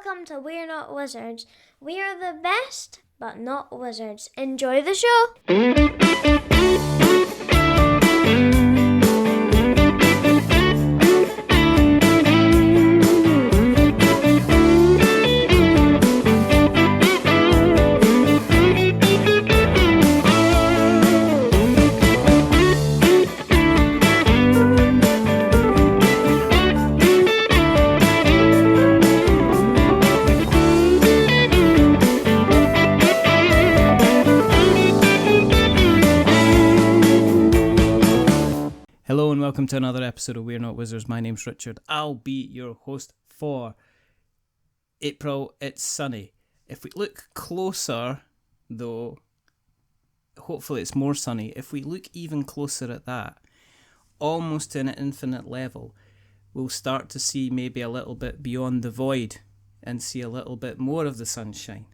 welcome to We're Not Wizards. We are the best, but not wizards. Enjoy the show! Hello and welcome to another episode of We're Not Wizards. My name's Richard. I'll be your host for April. It's sunny. If we look closer, though, hopefully it's more sunny. If we look even closer at that, almost to an infinite level, we'll start to see maybe a little bit beyond the void and see a little bit more of the sunshine.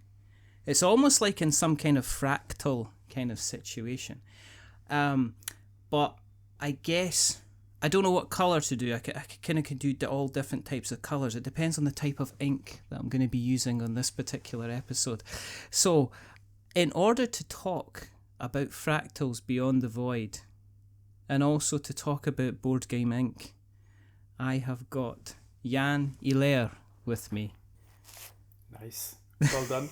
It's almost like in some kind of fractal kind of situation. But I guess I don't know what colour to do. I kind of can do all different types of colours. It depends on the type of ink that I'm going to be using on this particular episode. So, in order to talk about fractals beyond the void, and also to talk about board game ink, I have got Yann Hilaire with me. Nice, well done.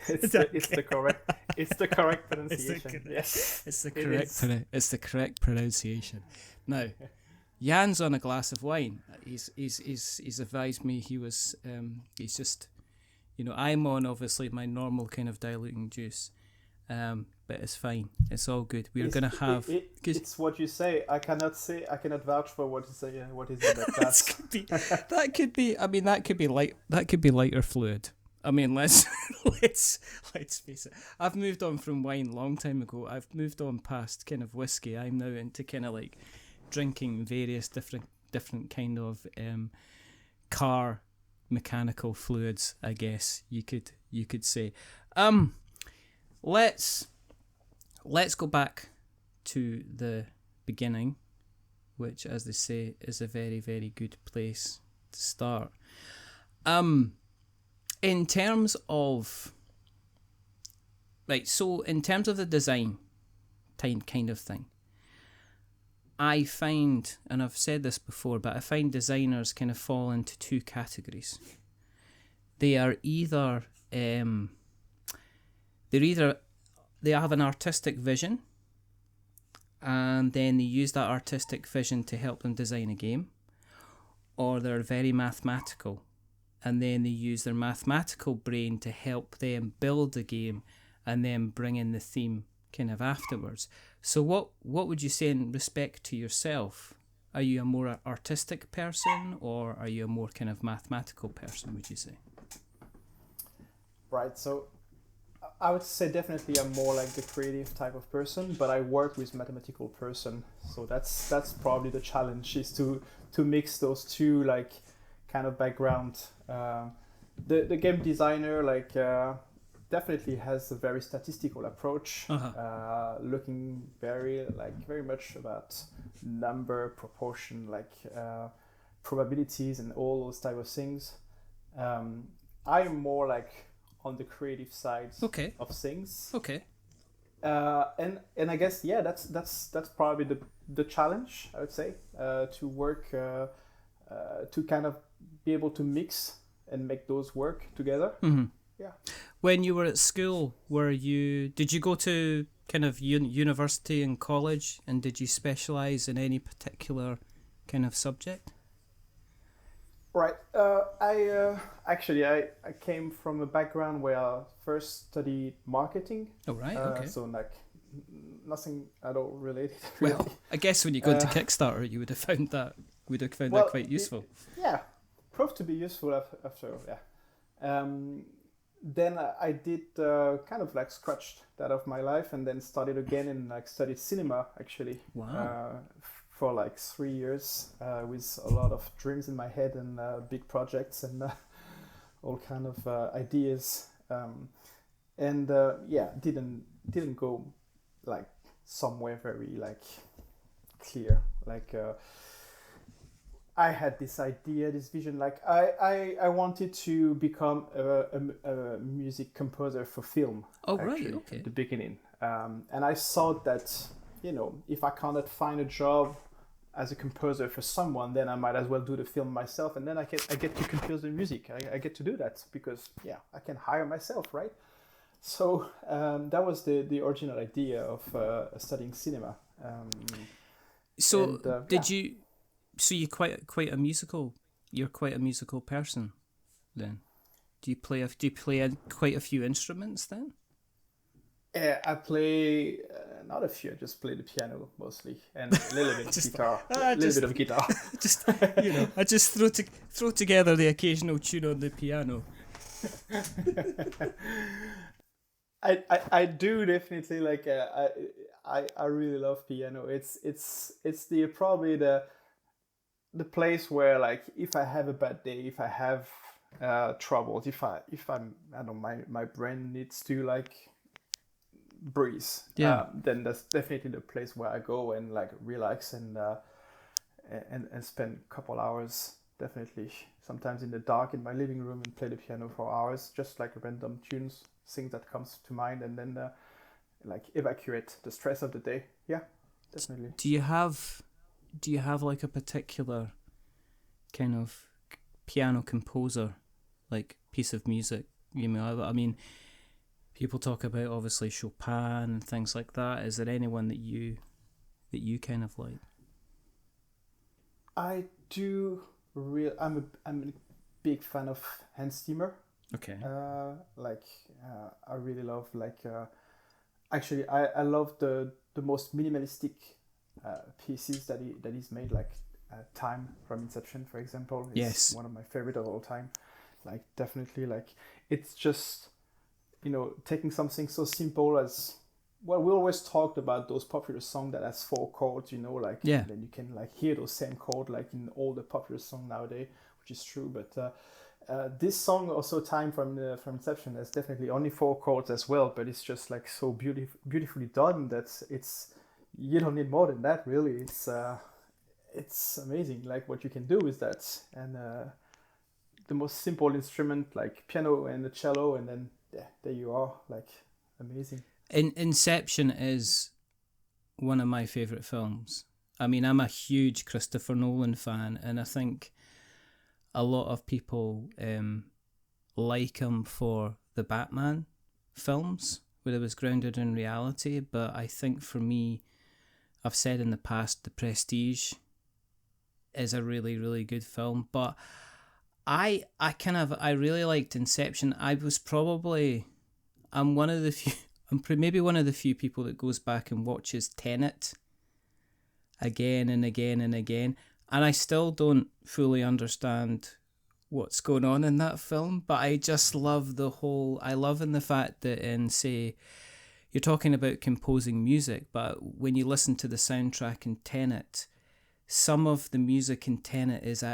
It's the correct pronunciation. Yes, it's the correct pronunciation. Now, Yann's on a glass of wine. He's advised me he was he's just, I'm on obviously my normal kind of diluting juice, but it's fine. It's all good. We're gonna have. It's what you say. I cannot vouch for what you say. What is in that glass? That could be. I mean, that could be lighter fluid. I mean, let's face it. I've moved on from wine a long time ago. I've moved on past kind of whiskey. I'm now into kind of like drinking various different kind of car mechanical fluids, I guess you could say. Let's go back to the beginning, which, as they say, is a very, very good place to start. In terms of the design kind of thing, I find, and I've said this before, but I find designers kind of fall into two categories. They are either they have an artistic vision, and then they use that artistic vision to help them design a game, or they're very mathematical, and then they use their mathematical brain to help them build the game and then bring in the theme kind of afterwards. So what would you say in respect to yourself? Are you a more artistic person, or are you a more kind of mathematical person, would you say? Right, so I would say definitely I'm more like the creative type of person, but I work with mathematical person. So that's probably the challenge, is to mix those two like kind of background. The game designer definitely has a very statistical approach, looking very much about number, proportion, probabilities and all those type of things. I'm more like on the creative side of things. Okay. And I guess that's probably the challenge, I would say, to work to kind of be able to mix and make those work together. Mm-hmm. Yeah. When you were at school, did you go to kind of university and college, and did you specialize in any particular kind of subject? Right. I came from a background where I first studied marketing. Oh, right. Okay. So nothing at all related. Really. Well, I guess when you go into Kickstarter, you would have found that quite useful. Proved to be useful after. Yeah. Then I did kind of scratched that off my life, and then started again and studied cinema actually. Wow. For 3 years, with a lot of dreams in my head and big projects and all kind of ideas. Didn't go somewhere very clear. I had this idea, this vision. Like I wanted to become a music composer for film. Oh, right, actually, okay. at the beginning, and I thought that if I cannot find a job as a composer for someone, then I might as well do the film myself, and then I get to compose the music. I get to do that because I can hire myself, right? So that was the original idea of studying cinema. So and, did you? So you're quite a musical. You're quite a musical person, then. Do you play quite a few instruments then? I play not a few. I just play the piano mostly, and a little bit of guitar. A little bit of guitar. Just I just throw together the occasional tune on the piano. I do definitely like. I really love piano. It's the probably the place where, like, if I have a bad day, if I have troubles, if I'm I don't know, my brain needs to like breathe, then that's definitely the place where I go and like relax and spend a couple hours, definitely sometimes in the dark in my living room, and play the piano for hours, just like random tunes, things that comes to mind, and then like evacuate the stress of the day. Yeah, definitely. Do you have like a particular kind of piano composer, like piece of music? I mean, people talk about obviously Chopin and things like that. Is there anyone that you kind of like? I do. I'm a big fan of Hans Zimmer. Okay. I really love actually I love the most minimalistic pieces that he's made, like Time from Inception, for example. Is one of my favorite of all time. Like, definitely, like, it's just taking something so simple as, well, we always talked about those popular songs that has 4 chords, then you can like hear those same chord like in all the popular songs nowadays, which is true. But this song, also Time from Inception, has definitely only 4 chords as well, but it's just like so beautifully done that you don't need more than that, really. It's amazing, like, what you can do with that, and the most simple instrument like piano and the cello, and then there you are, like, amazing. Inception is one of my favourite films. I mean, I'm a huge Christopher Nolan fan, and I think a lot of people like him for the Batman films, where it was grounded in reality. But I think for me, I've said in the past, The Prestige is a really, really good film. But I really liked Inception. I'm one of the few. I'm maybe one of the few people that goes back and watches Tenet again and again and again, and I still don't fully understand what's going on in that film, but I just love I love in the fact that, in, say, you're talking about composing music, but when you listen to the soundtrack in Tenet, some of the music in Tenet is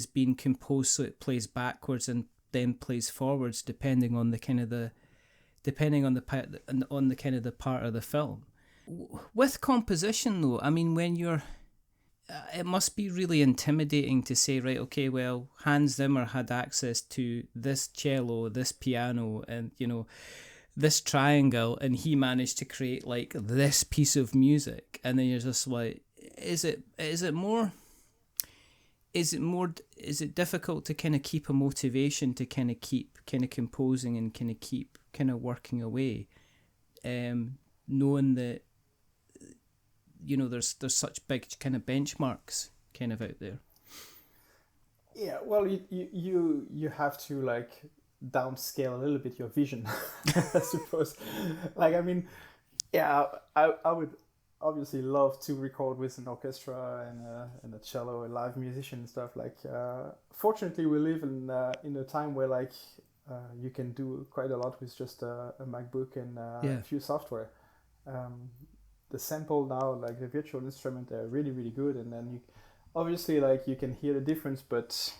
being composed so it plays backwards and then plays forwards, depending on the kind of the part of the film. With composition, though, I mean, when you're, it must be really intimidating to say, right, okay, well, Hans Zimmer had access to this cello, this piano, and this triangle, and he managed to create like this piece of music, and then you're just like, is it difficult to kind of keep a motivation to kind of keep kind of composing and kind of keep kind of working away, knowing that there's such big kind of benchmarks kind of out there? Yeah, well, you have to like downscale a little bit your vision, I suppose. Like, I mean, yeah, I would obviously love to record with an orchestra and a cello, a live musician and stuff. Like, fortunately, we live in a time where like you can do quite a lot with just a MacBook and a few software. The sample now, like the virtual instrument, they're really, really good, and then you obviously, like, you can hear the difference, but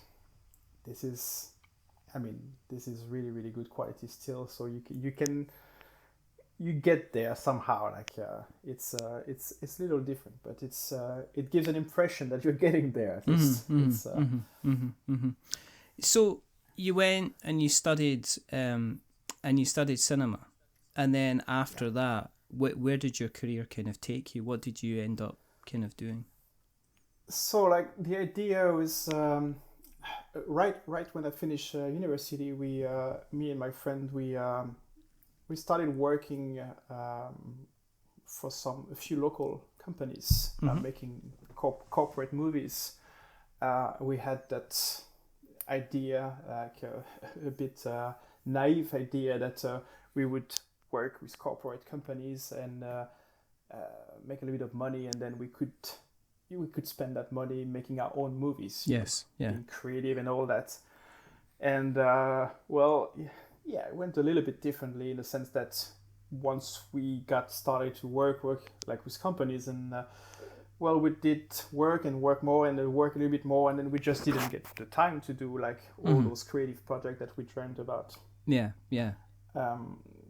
this is really, really good quality still. So you can you get there somehow. Like it's a little different, but it gives an impression that you're getting there. At least. So you went and you studied cinema, and then after that, where did your career kind of take you? What did you end up kind of doing? So like the idea was right when I finished university, me and my friend, we started working for a few local companies making corporate movies. We had that idea, like a bit naive idea, that we would work with corporate companies and make a little bit of money, and then we could spend that money making our own movies. Yes, yeah. Being creative and all that. And it went a little bit differently in the sense that once we got started to work like with companies, and we did work more and then work a little bit more, and then we just didn't get the time to do like all those creative projects that we dreamed about. Yeah.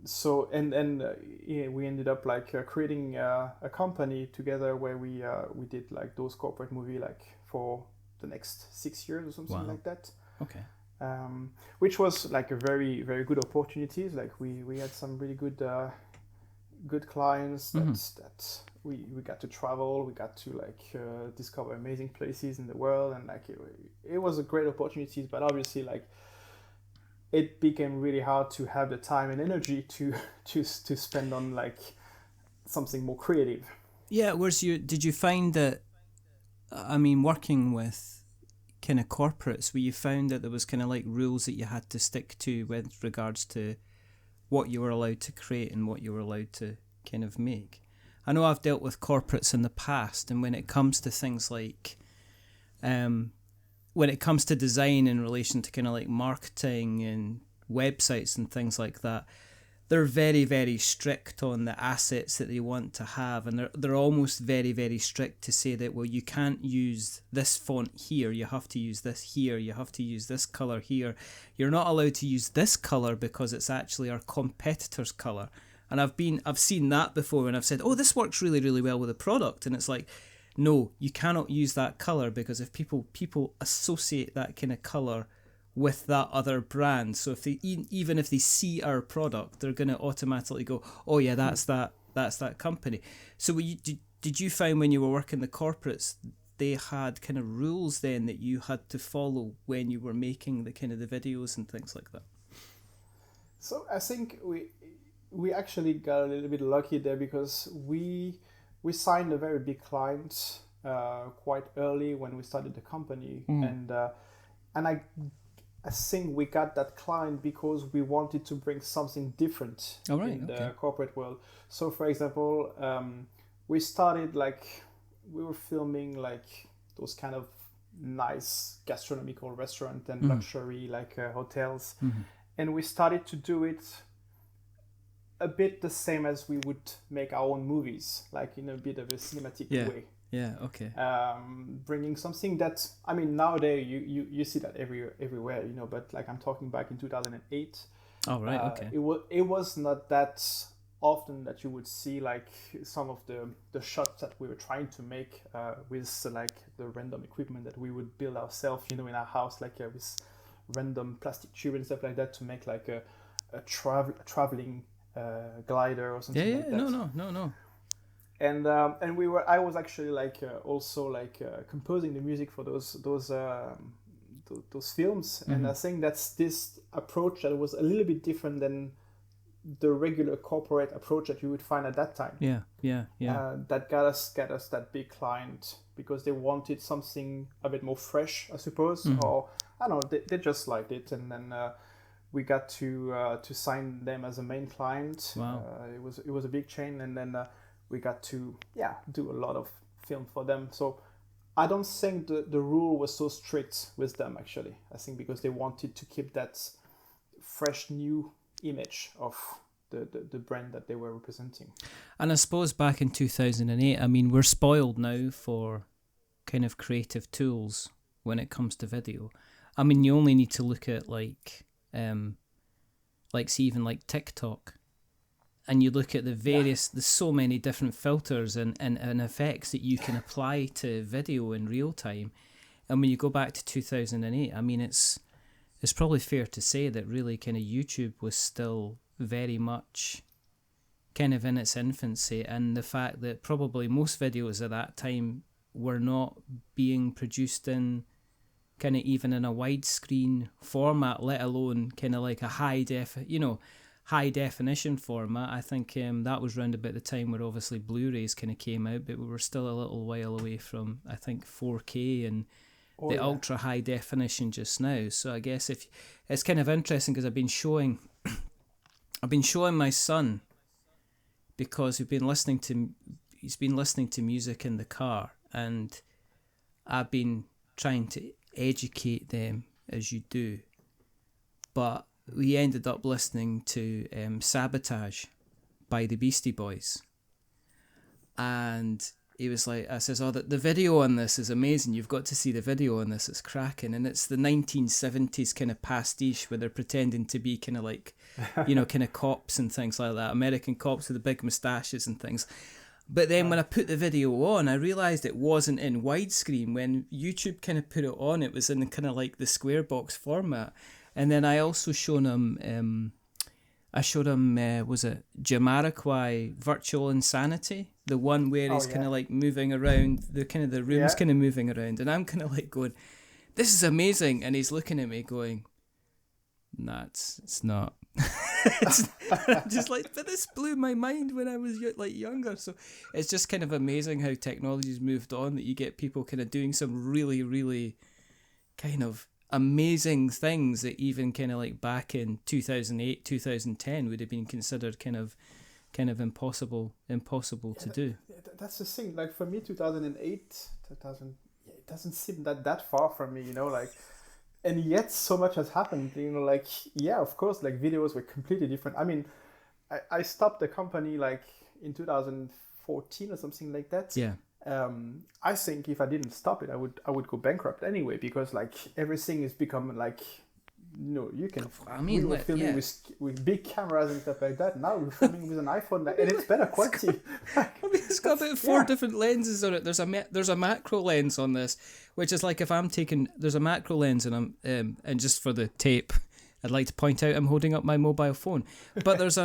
So we ended up like creating a company together where we did like those corporate movie like for the next 6 years or something like that. Okay. Which was like a very, very good opportunities. Like we had some really good clients that we got to travel, we got to like discover amazing places in the world, and like it was a great opportunities. But obviously like it became really hard to have the time and energy to spend on like something more creative. Yeah, did you find that, I mean, working with kind of corporates, where you found that there was kind of like rules that you had to stick to with regards to what you were allowed to create and what you were allowed to kind of make? I know I've dealt with corporates in the past, and when it comes to things like when it comes to design in relation to kind of like marketing and websites and things like that, they're very, very strict on the assets that they want to have, and they're almost very, very strict to say that, well, you can't use this font here, you have to use this here, you have to use this colour here, you're not allowed to use this colour because it's actually our competitor's colour. And I've seen that before, and I've said, oh, this works really, really well with a product, and it's like, no, you cannot use that colour, because if people associate that kind of colour with that other brand, so if they even if they see our product, they're going to automatically go, oh yeah, that's that company. So did you find when you were working the corporates, they had kind of rules then that you had to follow when you were making the kind of the videos and things like that? So I think we actually got a little bit lucky there, because we signed a very big client quite early when we started the company, and I think we got that client because we wanted to bring something different the corporate world. So for example, we started we were filming like those kind of nice gastronomical restaurant and luxury hotels, and we started to do it a bit the same as we would make our own movies, like in a bit of a cinematic way. Yeah, okay. Bringing something that, I mean, nowadays you see that everywhere, but like I'm talking back in 2008. Oh, right, okay. It was not that often that you would see like some of the shots that we were trying to make with like the random equipment that we would build ourselves, in our house, like with random plastic tube and stuff like that, to make like a traveling glider or something like that. No. And I was actually composing the music for those films, and I think that's this approach that was a little bit different than the regular corporate approach that you would find at that time. Yeah. That got us that big client because they wanted something a bit more fresh, I suppose, or I don't know, they just liked it, and then we got to sign them as a main client. Wow. It was a big chain, and then we got to do a lot of film for them. So I don't think the rule was so strict with them, actually. I think because they wanted to keep that fresh new image of the brand that they were representing. And I suppose back in 2008, I mean, we're spoiled now for kind of creative tools when it comes to video. I mean, you only need to look at say even like TikTok and you look at the various, there's so many different filters and effects that you can apply to video in real time. And when you go back to 2008, I mean, it's probably fair to say that really kind of YouTube was still very much kind of in its infancy, and the fact that probably most videos at that time were not being produced in kind of even in a widescreen format, let alone kind of like a high definition format. I think that was round about the time where obviously Blu-rays kind of came out, but we were still a little while away from, I think, 4K and ultra high definition just now. So I guess if it's kind of interesting because I've been showing my son, because he's been listening to music in the car, and I've been trying to educate them as you do, but we ended up listening to Sabotage by the Beastie Boys, and he was like, I says, the video on this is amazing, you've got to see the video on this, it's cracking. And it's the 1970s kind of pastiche where they're pretending to be kind of like, kind of cops and things like that, American cops with the big moustaches and things. But then when I put the video on, I realised it wasn't in widescreen. When YouTube kind of put it on, it was in kind of like the square box format. And then I also showed him, was it Jamiroquai Virtual Insanity? The one where he's kind of like moving around, the room's kind of moving around. And I'm kind of like going, this is amazing. And he's looking at me going, nah, it's not. I'm just like, but this blew my mind when I was younger. So it's just kind of amazing how technology's moved on, that you get people kind of doing some really, really kind of amazing things that even kind of like back in 2008, 2010 would have been considered kind of impossible to do. That's the thing. Like for me, 2008, it doesn't seem that far from me, like. And yet so much has happened, of course, like videos were completely different. I mean, I stopped the company like in 2014 or something like that. Yeah. I think if I didn't stop it, I would go bankrupt anyway, because like everything is becoming like, you can. I mean, we were filming with big cameras and stuff like that. Now we're filming with an iPhone, and it's better quality. It's got about 4 different lenses on it. There's a macro lens on this, which is like if I'm taking. There's a macro lens, and I'm and just for the tape, I'd like to point out I'm holding up my mobile phone, but there's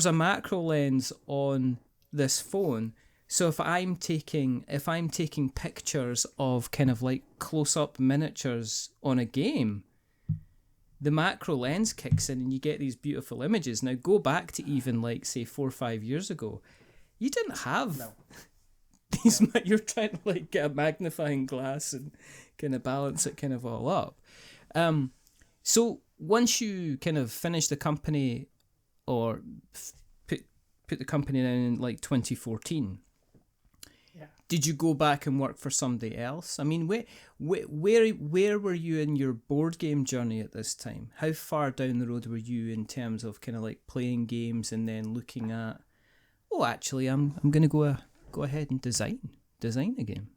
a macro lens on this phone. So if I'm taking pictures of kind of like close-up miniatures on a game, the macro lens kicks in and you get these beautiful images. Now go back to even like say 4 or 5 years ago, you didn't have these. No. You're trying to like get a magnifying glass and kind of balance it kind of all up. So once you kind of finish the company or put the company down in like 2014. Did you go back and work for somebody else? I mean, where were you in your board game journey at this time? How far down the road were you in terms of kind of like playing games and then looking at, actually, I'm going to go ahead and design a game?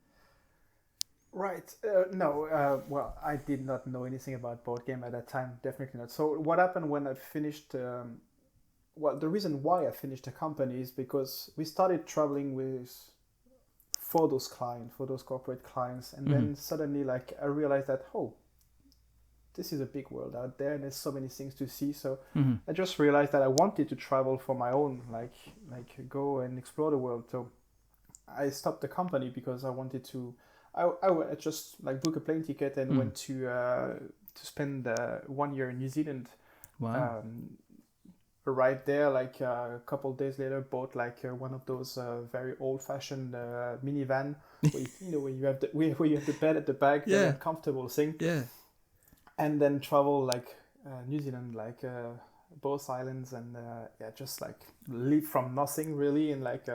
Right. Well, I did not know anything about board game at that time. Definitely not. So what happened when I finished? The reason why I finished the company is because we started traveling for those corporate clients, and then suddenly like I realized that this is a big world out there and there's so many things to see. So I just realized that I wanted to travel for my own, like go and explore the world. So I stopped the company because I wanted to. I just like book a plane ticket and went to spend 1 year in New Zealand. Wow. Arrived there like a couple of days later, bought like one of those very old-fashioned minivan where you have the bed at the back, the comfortable thing. Yeah. And then travel like New Zealand, like both islands, and just like live from nothing really, and like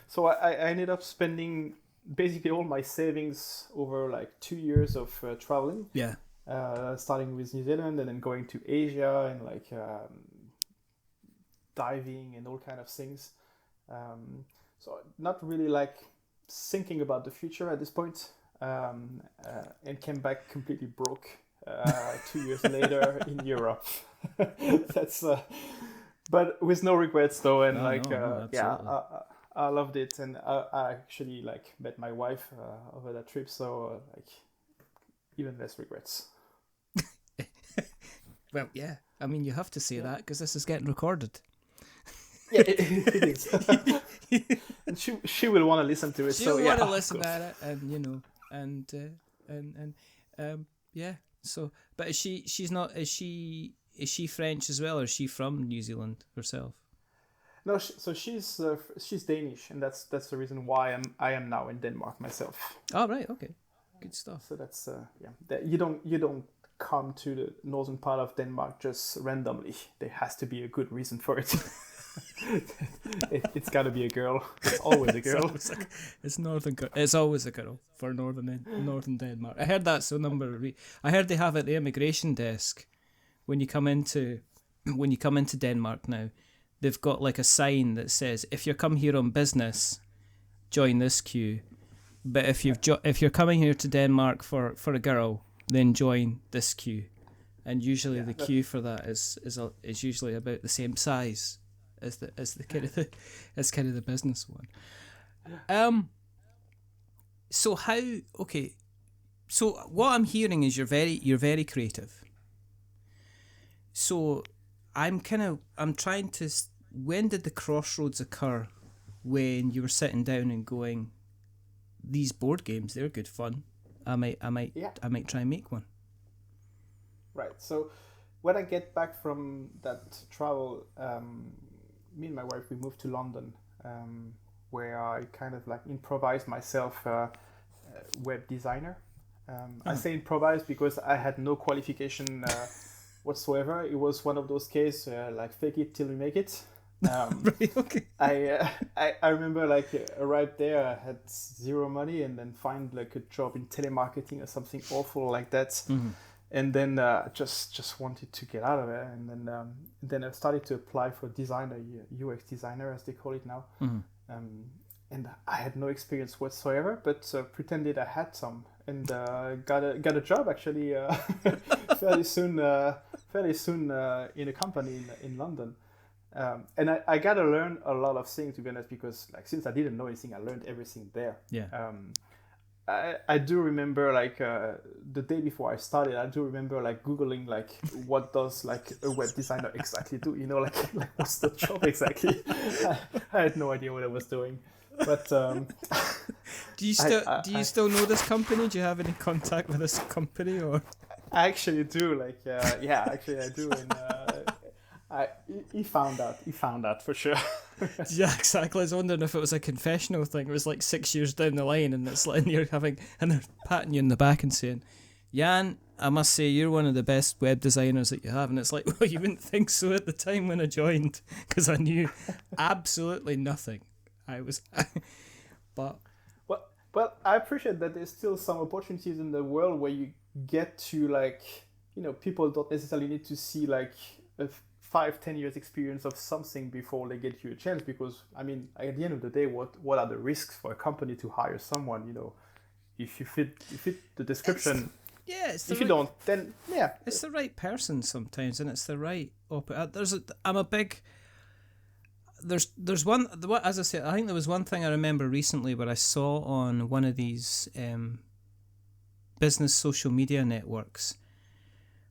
so I ended up spending basically all my savings over like 2 years of traveling. Yeah. Starting with New Zealand and then going to Asia and like. Diving and all kind of things, so not really like thinking about the future at this point, and came back completely broke 2 years later in Europe. That's but with no regrets though, and No, no, yeah, absolutely. I loved it, and I actually like met my wife over that trip, so like even less regrets. Well, yeah. I mean, you have to say that because this is getting recorded. Yeah, it is. And she will want to listen to it. She'll So yeah, want to of listen course. at it, and yeah. So, but she's not. Is she French as well, or is she from New Zealand herself? No, so she's Danish, and that's the reason why I am now in Denmark myself. Oh, right. Okay. Good stuff. So that's yeah. That you don't come to the northern part of Denmark just randomly. There has to be a good reason for it. It's got to be a girl. It's always a girl. It's always a girl for northern Denmark. I heard that's a number of. I heard they have at the immigration desk when you come into Denmark now. They've got like a sign that says, "If you come here on business, join this queue. But if you're coming here to Denmark for a girl, then join this queue." And usually the queue for that is usually about the same size as the kind of the business one. So what I'm hearing is you're very creative. So I'm trying to. When did the crossroads occur when you were sitting down and going, these board games, they're good fun. I might try and make one. Right. So when I get back from that travel, me and my wife, we moved to London, where I kind of like improvised myself web designer. I say improvised because I had no qualification whatsoever. It was one of those cases like fake it till you make it. Right, okay. I remember like arrived there, I had zero money, and then find like a job in telemarketing or something awful like that. Mm-hmm. And then just wanted to get out of it, and then I started to apply for designer, UX designer as they call it now. Mm-hmm. And I had no experience whatsoever, but pretended I had some, and got a job actually fairly soon in a company in London. And I got to learn a lot of things, to be honest, because like since I didn't know anything, I learned everything there. Yeah. I do remember like the day before I started, I do remember like Googling like what does like a web designer exactly do, you know, like what's the job exactly. I had no idea what I was doing, but do you still know this company? Do you have any contact with this company, or? I actually do, like actually I do, and he found out for sure. Yeah, exactly. I was wondering if it was a confessional thing. It was like 6 years down the line, and it's like and they're patting you in the back and saying, "Yann, I must say you're one of the best web designers that you have." And it's like, well, you wouldn't think so at the time when I joined, because I knew absolutely nothing. But well, I appreciate that there's still some opportunities in the world where you get to like, you know, people don't necessarily need to see like a 5-10 years experience of something before they get you a chance, because I mean at the end of the day, what are the risks for a company to hire someone, you know, if you fit the description? If you don't, then yeah, it's the right person sometimes, and it's the right there's one, as I said, I think there was one thing I remember recently where I saw on one of these business social media networks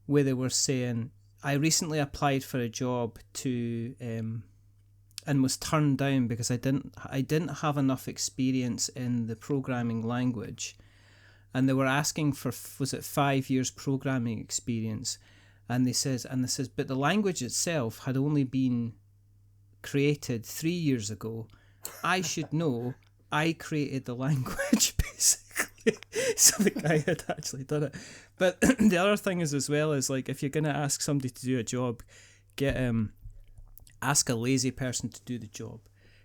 where they were saying, I recently applied for a job to and was turned down because I didn't have enough experience in the programming language, and they were asking for, was it 5 years programming experience, and they says but the language itself had only been created 3 years ago. I should know. I created the language, basically. So the guy had actually done it. But the other thing is, as well, is like, if you're gonna ask somebody to do a job, ask a lazy person to do the job,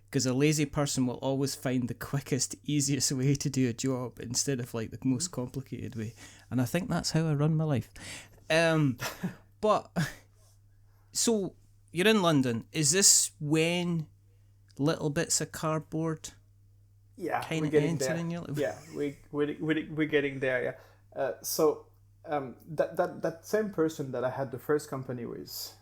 because a lazy person will always find the quickest, easiest way to do a job instead of like the most complicated way. And I think that's how I run my life. But so you're in London. Is this when little bits of cardboard? Yeah, kind we're of getting entering there. your life? Yeah, we're getting there. Yeah. So that same person that I had the first company with,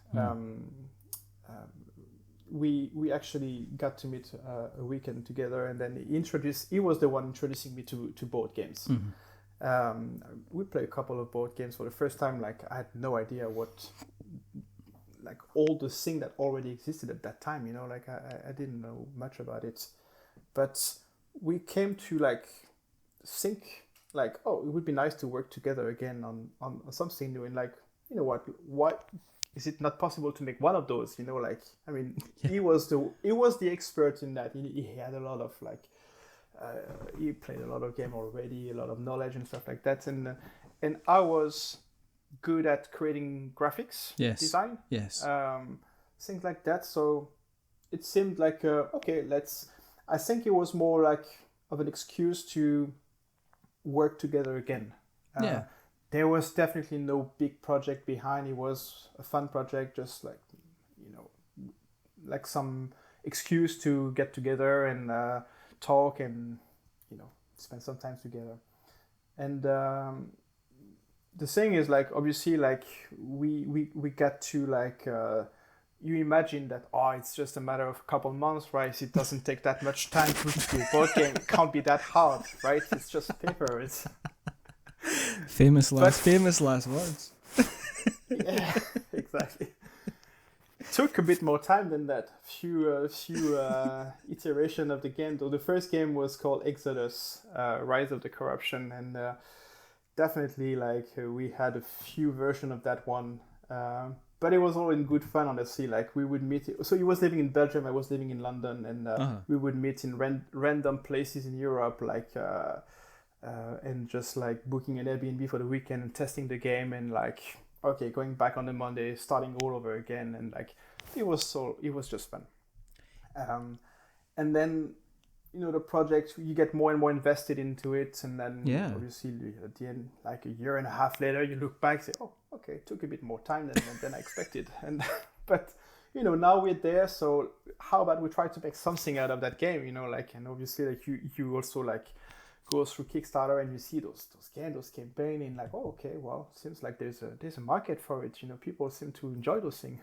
we actually got to meet a weekend together, and then he was the one introducing me to board games. We played a couple of board games for the first time. Like, I had no idea what, like, all the thing that already existed at that time, you know, like I didn't know much about it. But we came to like think like, oh, it would be nice to work together again on something new, and like, you know what is it not possible to make one of those, you know, like, I mean, he was the expert in that. He had a lot of like he played a lot of game already, a lot of knowledge and stuff like that, and I was good at creating graphics, design, things like that. So it seemed like okay, I think it was more like of an excuse to work together again. There was definitely no big project behind. It was a fun project, just like, you know, like some excuse to get together and talk and, you know, spend some time together. And the thing is, like, obviously, like, we got to like you imagine that, oh, it's just a matter of a couple months, right? It doesn't take that much time to do a board game. It can't be that hard, right? It's just paper. It's famous last words. Yeah, exactly. It took a bit more time than that. Few iteration of the game. Though the first game was called Exodus, Rise of the Corruption, and definitely like we had a few versions of that one. But it was all in good fun, honestly. Like, we would meet. So he was living in Belgium, I was living in London, and we would meet in random places in Europe, like, and just like booking an Airbnb for the weekend and testing the game, and like, okay, going back on the Monday, starting all over again, and like, it was just fun. And then, you know, the project, you get more and more invested into it, and then obviously at the end, like a year and a half later, you look back and say, oh, okay, it took a bit more time than I expected. And but, you know, now we're there, so how about we try to make something out of that game, you know, like, and obviously like you also like go through Kickstarter and you see those campaigns, and like, oh, okay, well, seems like there's a market for it, you know, people seem to enjoy those things.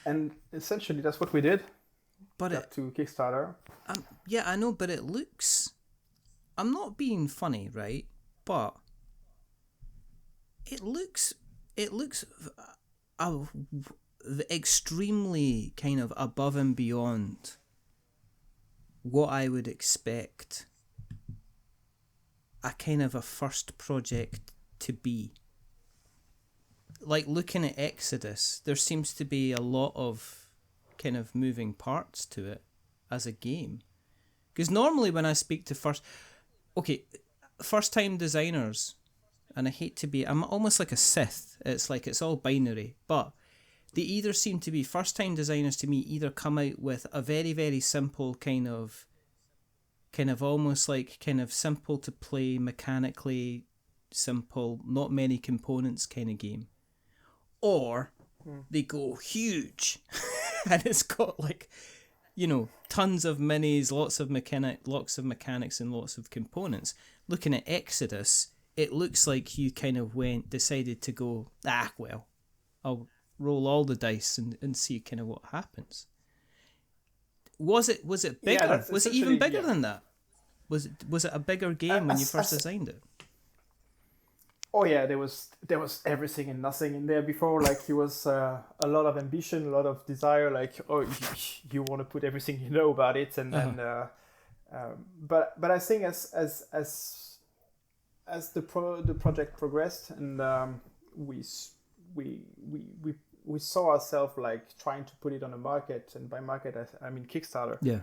And essentially that's what we did. But to Kickstarter. Yeah, I know, but it looks, I'm not being funny, right? But it looks extremely kind of above and beyond what I would expect a kind of a first project to be. Like, looking at Exodus, there seems to be a lot of kind of moving parts to it as a game. Because normally when I speak to first time designers, and I hate to be, I'm almost like a Sith, it's like it's all binary, but they either seem to be, first time designers to me either come out with a very, very simple kind of almost like kind of simple to play, mechanically simple, not many components kind of game, or they go huge and it's got like, you know, tons of minis, lots of mechanics and lots of components. Looking at Exodus, it looks like you kind of decided to go, well, I'll roll all the dice and see kind of what happens. Was it bigger? Yeah, was it even bigger than that? Was it a bigger game when you first designed it? Oh yeah, there was everything and nothing in there before. Like, it was a lot of ambition, a lot of desire. Like, oh, you want to put everything you know about it, and then, but I think as the project progressed, and we saw ourselves like trying to put it on the market, and by market I mean Kickstarter. Yeah.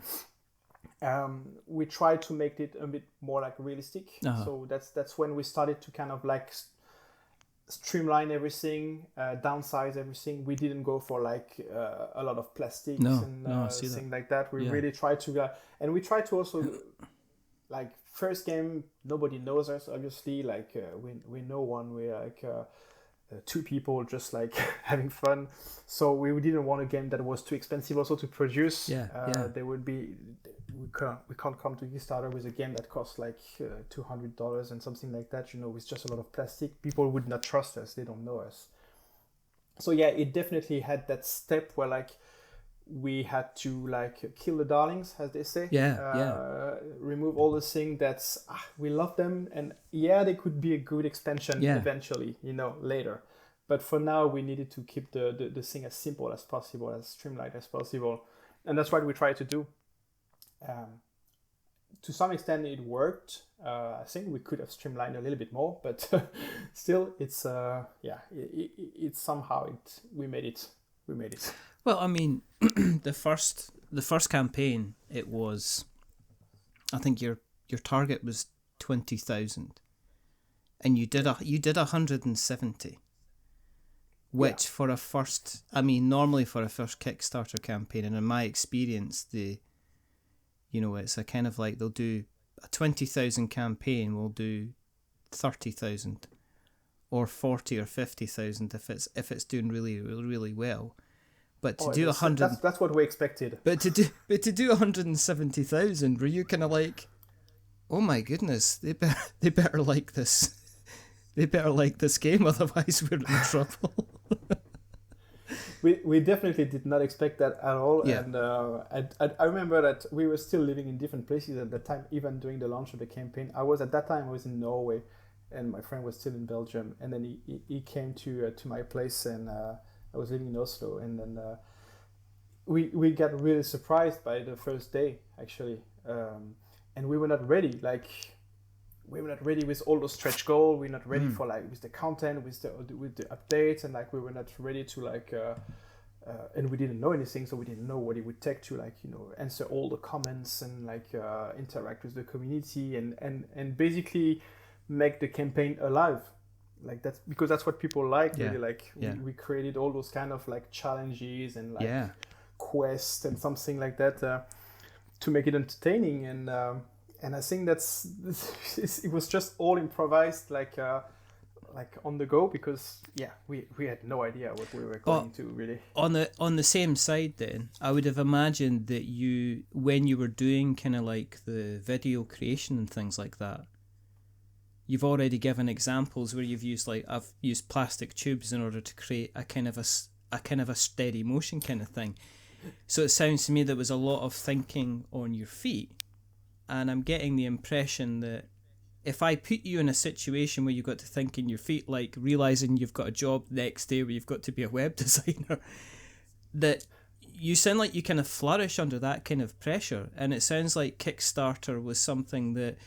We tried to make it a bit more like realistic. So that's when we started to kind of like streamline everything, downsize everything. We didn't go for like a lot of plastics and things like that. We really tried to, and we tried to also like, first game, nobody knows us, obviously. Like, we know one. We're like two people just like having fun. So we didn't want a game that was too expensive also to produce. There would be, we can't come to Kickstarter with a game that costs like $200 and something like that, you know, with just a lot of plastic. People would not trust us, they don't know us. So yeah, it definitely had that step where like we had to like kill the darlings, as they say. Remove all the things that's we love them, and they could be a good expansion eventually, later. But for now, we needed to keep the thing as simple as possible, as streamlined as possible, and that's what we try to do. To some extent, it worked. I think we could have streamlined a little bit more, but still, it's it's somehow we made it. We made it. Well, I mean, the first campaign, it was, I think your target was 20,000, and you did 170, which for a first, I mean, normally for a first Kickstarter campaign, and in my experience, it's a kind of like they'll do a 20,000 campaign, will do 30,000 or 40 or 50,000 if it's doing really, really, really well. But to do 100, that's what we expected. But to do 170,000, were you kind of like, oh my goodness, they better like this, they better like this game, otherwise we're in trouble. We definitely did not expect that at all. Yeah. And I remember that we were still living in different places at that time, even during the launch of the campaign. I was in Norway, and my friend was still in Belgium. And then he came to my place, and I was living in Oslo. And then we got really surprised by the first day, actually. And we were not ready. Like, we were not ready with all those stretch goals. We're not ready for with the content, with the updates, and we were not ready to and we didn't know anything, so we didn't know what it would take to answer all the comments and interact with the community and basically make the campaign alive. That's because that's what people like. Yeah. Really we created all those kind of challenges and quests and something like that to make it entertaining, and I think it was just all improvised, on the go, because we had no idea what we were going to really. On the same side, then I would have imagined that when you were doing kind of the video creation and things like that, you've already given examples where you've used I've used plastic tubes in order to create a kind of a steady motion kind of thing. So it sounds to me there was a lot of thinking on your feet. And I'm getting the impression that if I put you in a situation where you've got to think in your feet, like realising you've got a job next day where you've got to be a web designer, that you sound like you kind of flourish under that kind of pressure. And it sounds like Kickstarter was something that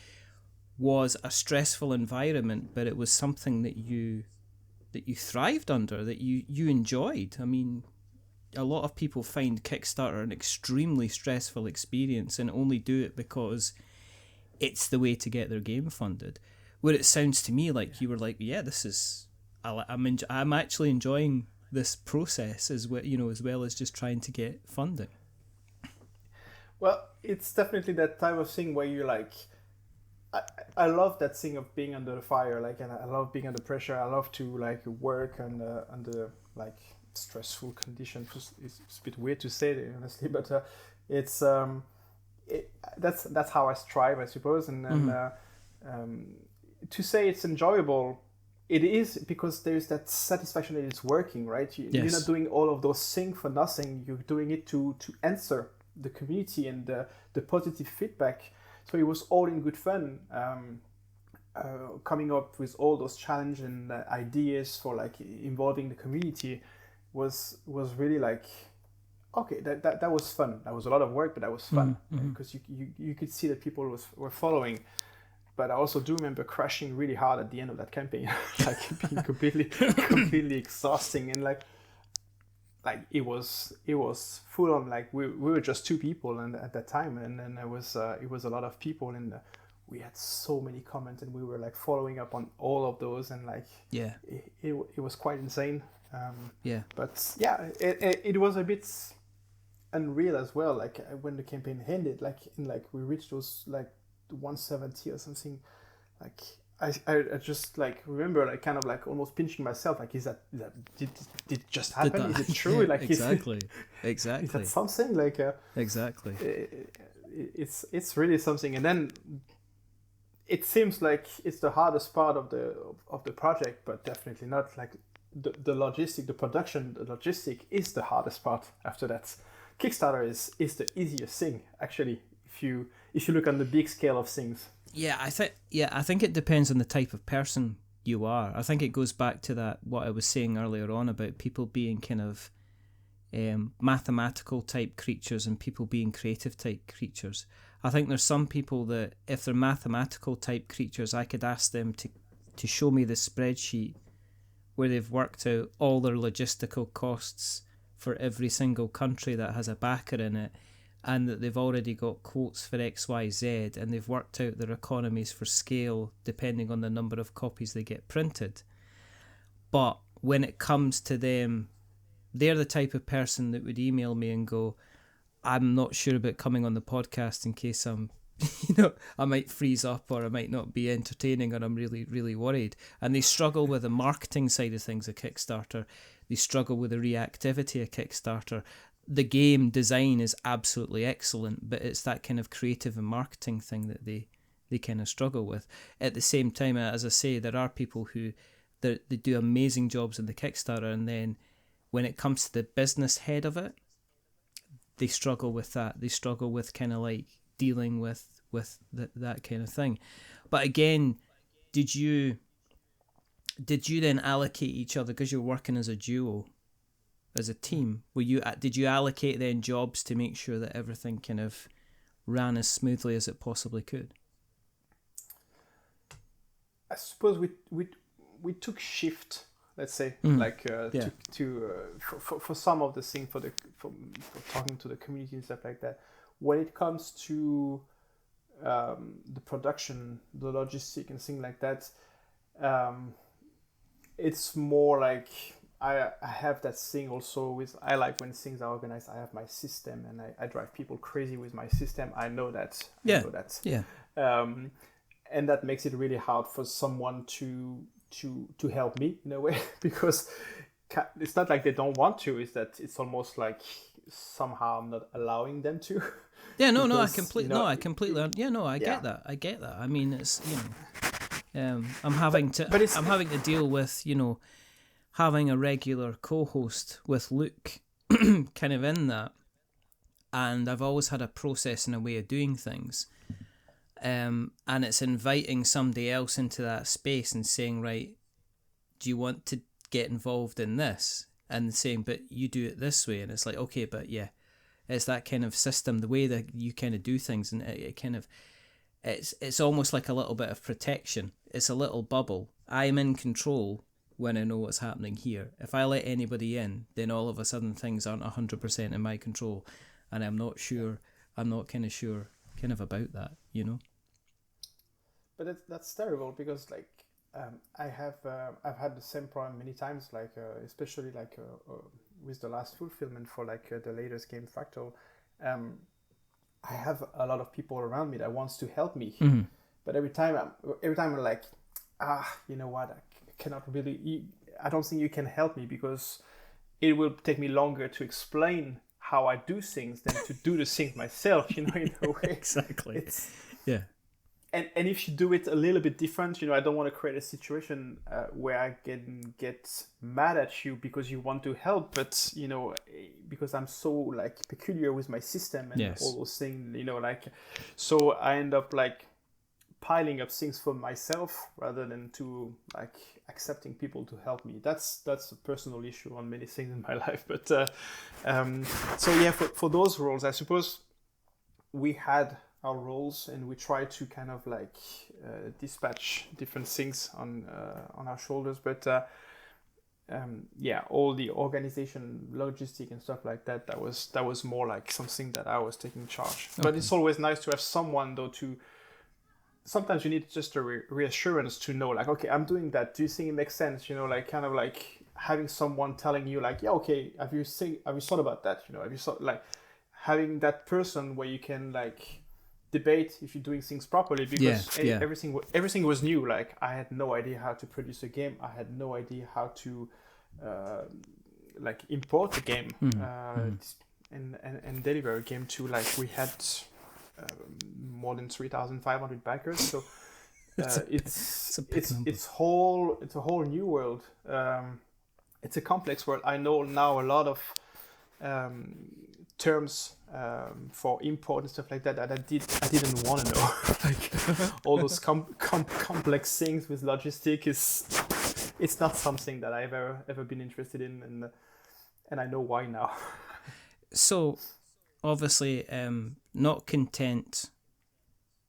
was a stressful environment, but it was something that you thrived under, that you enjoyed. I mean, a lot of people find Kickstarter an extremely stressful experience and only do it because it's the way to get their game funded. Where it sounds to me like you were like, this is, I'm actually enjoying this process as well as just trying to get funding. Well, it's definitely that type of thing where you're I love that thing of being under the fire, and I love being under pressure. I love to work under stressful conditions. It's a bit weird to say that, honestly, but it's that's how I strive, I suppose. And to say it's enjoyable, it is, because there's that satisfaction that it's working, right? You're not doing all of those things for nothing. You're doing it to answer the community and the positive feedback. So it was all in good fun. Coming up with all those challenges and ideas for involving the community was really okay, that was fun. That was a lot of work, but that was fun, because you could see that people were following. But I also do remember crashing really hard at the end of that campaign, being completely exhausting, and it was full on. We were just two people at that time, and then it was a lot of people, and we had so many comments, and we were following up on all of those, and it was quite insane. But it was a bit unreal as well. When the campaign ended, we reached those 170 or something. I just remember kind of almost pinching myself. Is that did it just happen? Is it true? Exactly. Is that something exactly? It's really something. And then it seems like it's the hardest part of the project, but definitely not. The logistic, the production, the logistic is the hardest part after that. Kickstarter is the easiest thing actually if you look on the big scale of things. I think it depends on the type of person you are. I think it goes back to that what I was saying earlier on about people being kind of mathematical type creatures and people being creative type creatures. I think there's some people that if they're mathematical type creatures, I could ask them to show me the spreadsheet where they've worked out all their logistical costs for every single country that has a backer in it, and that they've already got quotes for XYZ, and they've worked out their economies for scale depending on the number of copies they get printed. But when it comes to them, they're the type of person that would email me and go, I'm not sure about coming on the podcast in case I'm, I might freeze up or I might not be entertaining or I'm really, really worried. And they struggle with the marketing side of things of Kickstarter. They struggle with the reactivity of Kickstarter. The game design is absolutely excellent, but it's that kind of creative and marketing thing that they kind of struggle with. At the same time, as I say, there are people who they do amazing jobs in the Kickstarter, and then when it comes to the business head of it, they struggle with that. They struggle with kind of like dealing with that kind of thing. But again, did you then allocate each other, because you're working as a duo, as a team? Did you allocate then jobs to make sure that everything kind of ran as smoothly as it possibly could? I suppose we took shift, let's say, for some of the things, for talking to the community and stuff like that. When it comes to the production, the logistic and things like that, it's more like I have that thing also with, I like when things are organized. I have my system and I drive people crazy with my system. I know that. And that makes it really hard for someone to help me in a way, because it's not like they don't want to, it's that it's almost like somehow I'm not allowing them to. Yeah, no, because, I completely get that. I get that. I mean, it's, I'm having to deal with, having a regular co-host with Luke kind of in that, and I've always had a process and a way of doing things, and it's inviting somebody else into that space and saying, right, do you want to get involved in this? And saying, but you do it this way, and it's like, okay, but yeah, it's that kind of system, the way that you kind of do things, and it kind of, it's almost like a little bit of protection. It's a little bubble. I'm in control when I know what's happening here. If I let anybody in, then all of a sudden things aren't 100% in my control, and I'm not sure about that, But that's terrible, because like I've had the same problem many times, like especially like with the last fulfillment for like the latest game, Fractal. I have a lot of people around me that wants to help me, but every time I'm like, you know what, I cannot really. I don't think you can help me, because it will take me longer to explain how I do things than to do the things myself. In a way. Exactly. Yeah. And if you do it a little bit different, I don't want to create a situation where I can get mad at you because you want to help, but because I'm so like peculiar with my system and all those things, so I end up like piling up things for myself rather than to like accepting people to help me. That's a personal issue on many things in my life, but so yeah, for those roles, I suppose we had our roles, and we try to kind of like dispatch different things on our shoulders, but all the organization, logistic and stuff like that was more like something that I was taking charge. Okay. But it's always nice to have someone though to. Sometimes you need just a reassurance to know, like, okay, I'm doing that. Do you think it makes sense? Like kind of like having someone telling you, like, yeah, okay, have you thought about that? Have you thought, like, having that person where you can like debate if you're doing things properly, because everything was new. Like I had no idea how to produce a game. I had no idea how to like import a game and deliver a game to, like, we had more than 3,500 backers, so it's a whole new world. It's a complex world. I know now a lot of terms for import and stuff like that I didn't want to know. Like all those complex things with logistics it's not something that I've ever been interested in, and I know why now. So, obviously, not content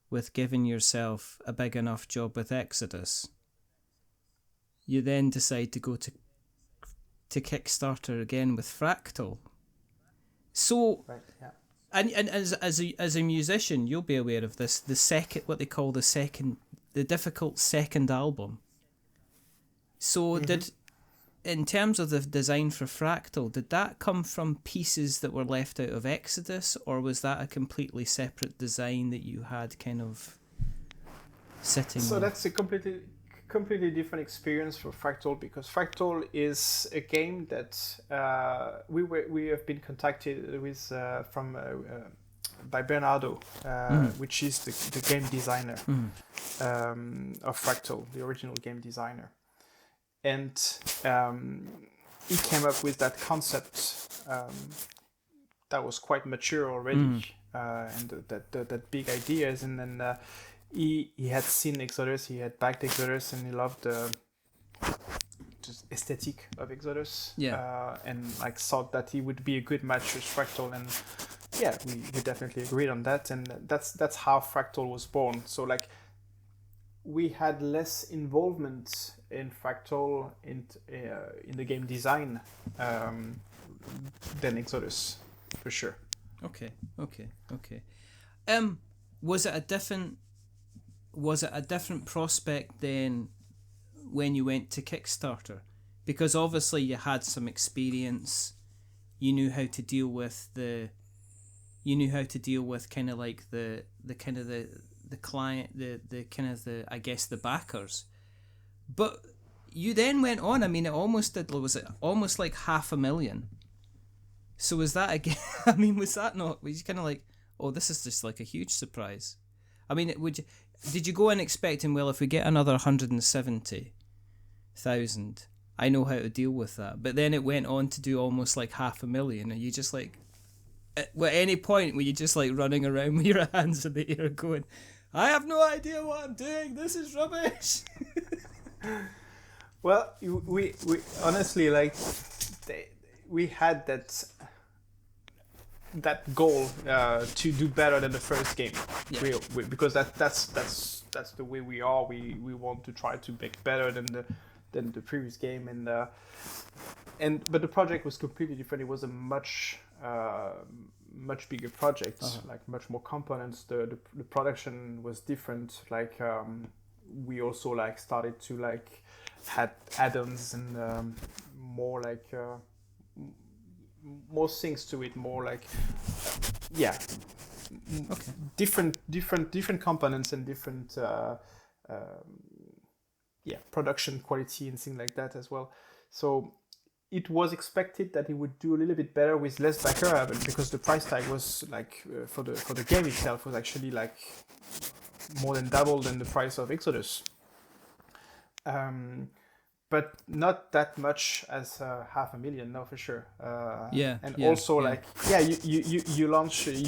with giving yourself a big enough job with Exodus, you then decide to go to Kickstarter again with Fractal. So, Right, yeah. and as a musician, you'll be aware of this. The second, what they call the difficult second album. So in terms of the design for Fractal, did that come from pieces that were left out of Exodus, or was that a completely separate design that you had kind of sitting? So that's a completely different experience for Fractal, because Fractal is a game that we have been contacted with by Bernardo, which is the game designer of Fractal, the original game designer. And he came up with that concept that was quite mature already, and that big ideas. And then he had seen Exodus, he had backed Exodus, and he loved the just aesthetic of Exodus. And like thought that he would be a good match with Fractal, and yeah, we definitely agreed on that. And that's how Fractal was born. So like we had less involvement in Fractal in the game design than Exodus, for sure. Okay. Was it a different prospect then when you went to Kickstarter? Because obviously you had some experience, you knew how to deal with kind of like the client, the kind of the, I guess, the backers. But you then went on. I mean, was it almost like 500,000? So was that again? I mean, was you kind of like, oh, this is just like a huge surprise? I mean, did you go in expecting, well, if we get another 170,000, I know how to deal with that? But then it went on to do almost like 500,000, and you just like, at any point were you just like running around with your hands in the air going, I have no idea what I'm doing, this is rubbish? Well, we honestly, like, we had that goal to do better than the first game. Yeah. Because that's the way we are. We want to try to make better than the previous game, but the project was completely different. It was a much bigger project, like much more components. The production was different. Like we also like started to like had add-ons and more like more things to it, more like different components and different production quality and things like that as well. So it was expected that it would do a little bit better with less backer, because the price tag was like for the game itself was actually like more than double than the price of Exodus. But not that much as 500,000, no, for sure. You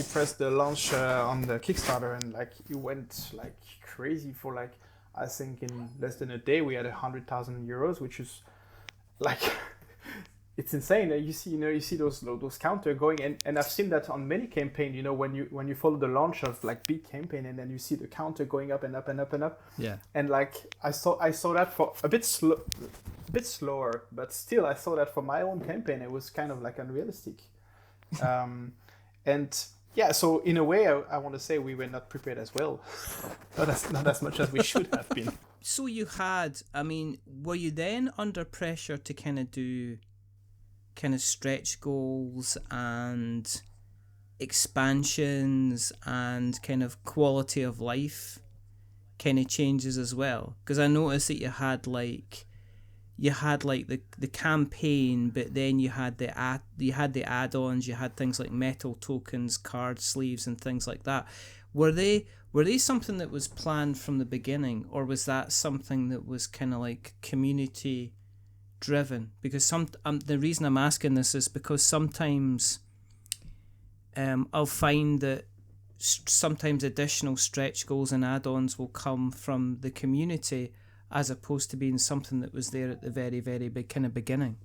press the launch on the Kickstarter, and like you went like crazy for like, I think in less than a day we had 100,000 euros, which is like it's insane. You see those counter going, and I've seen that on many campaigns. When you follow the launch of like big campaign, and then you see the counter going up and up and up and up. Yeah. And like I saw that for a bit slower, but still I saw that for my own campaign. It was kind of like unrealistic. And yeah, so in a way, I want to say we were not prepared as well. not as much as we should have been. So you had, I mean, were you then under pressure to kind of do kind of stretch goals and expansions and kind of quality of life kind of changes as well? Because I noticed that you had like the campaign, but then you had the add-ons, you had things like metal tokens, card sleeves and things like that. Were they something that was planned from the beginning, or was that something that was kind of like community driven? Because the reason I'm asking this is because sometimes I'll find that sometimes additional stretch goals and add-ons will come from the community as opposed to being something that was there at the very, very beginning.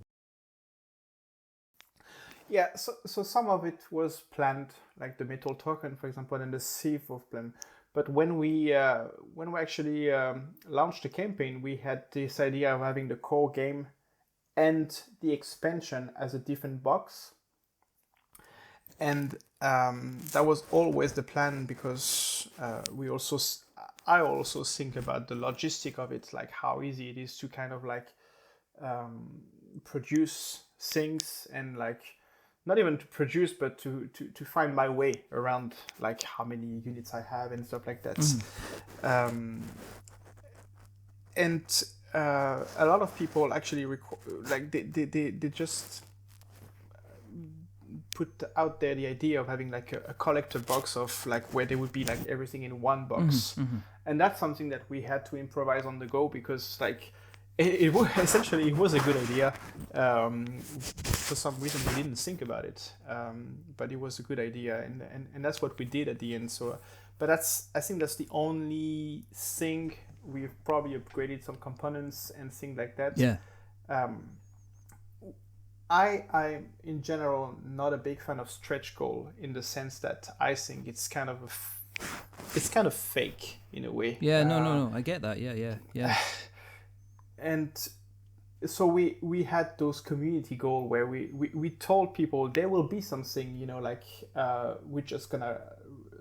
Yeah, so some of it was planned, like the metal token, for example, and the sieve was planned. But when we actually launched the campaign, we had this idea of having the core game and the expansion as a different box. And that was always the plan, because I also think about the logistic of it, like how easy it is to kind of like produce things, and like not even to produce, but to find my way around, like how many units I have and stuff like that. And a lot of people actually they just put out there the idea of having like a collector box of like where there would be like everything in one box. And that's something that we had to improvise on the go, because like it was essentially, it was a good idea. For some reason we didn't think about it, but it was a good idea, and that's what we did at the end. So, but I think that's the only thing. We've probably upgraded some components and things like that. Yeah. I'm in general not a big fan of stretch goal, in the sense that I think it's kind of fake in a way. Yeah, no, I get that. Yeah. And so we had those community goal where we told people there will be something, like we're just gonna,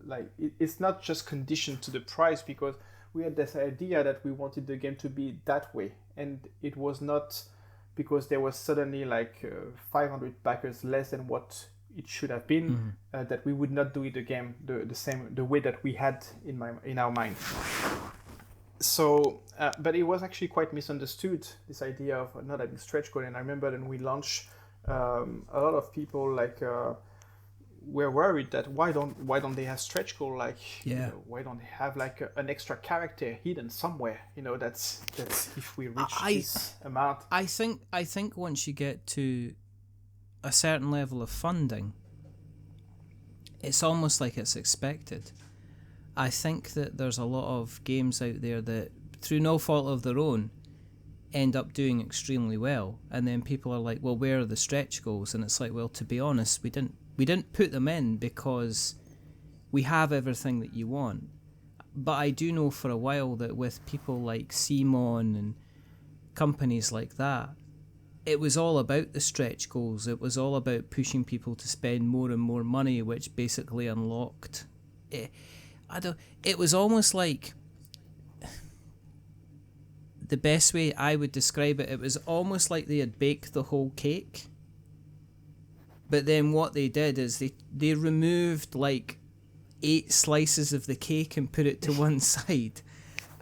like, it's not just conditioned to the price, because we had this idea that we wanted the game to be that way, and it was not because there was suddenly like 500 backers less than what it should have been, that we would not do it again the way that we had in our mind. So, but it was actually quite misunderstood, this idea of not having stretch goal. And I remember when we launched, a lot of people like were worried that why don't they have stretch goal? Like, why don't they have like an extra character hidden somewhere? That's if we reach this amount. I think once you get to a certain level of funding, it's almost like it's expected. I think that there's a lot of games out there that, through no fault of their own, end up doing extremely well, and then people are like, well, where are the stretch goals? And it's like, well, to be honest, we didn't put them in because we have everything that you want. But I do know for a while that with people like Simon and companies like that, it was all about the stretch goals. It was all about pushing people to spend more and more money, which basically unlocked it. It was almost like, the best way I would describe it, it was almost like they had baked the whole cake, but then what they did is they removed like 8 slices of the cake and put it to one side,